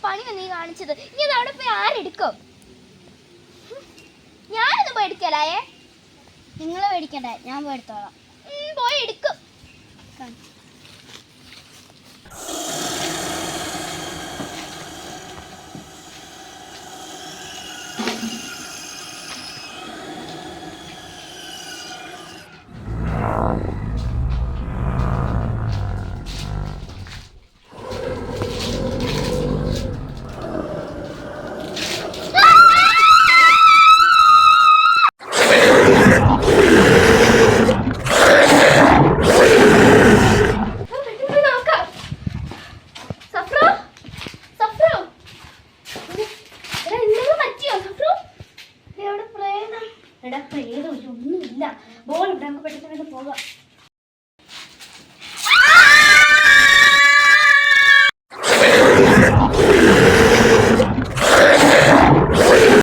പണിയാ നീ കാണിച്ചത്. ഇനി അത് അവിടെ പോയി ആരെടുക്കും? ഞാനൊന്നും പോയി എടുക്കലായേ. നിങ്ങൾ മേടിക്കണ്ടേ, ഞാൻ പോയി എടുത്തോളാം. പോയി എടുക്കും. ഒന്നുമില്ല. ബോൾ ഇവിടെ നമുക്ക് പെട്ടെന്ന് പോകാം.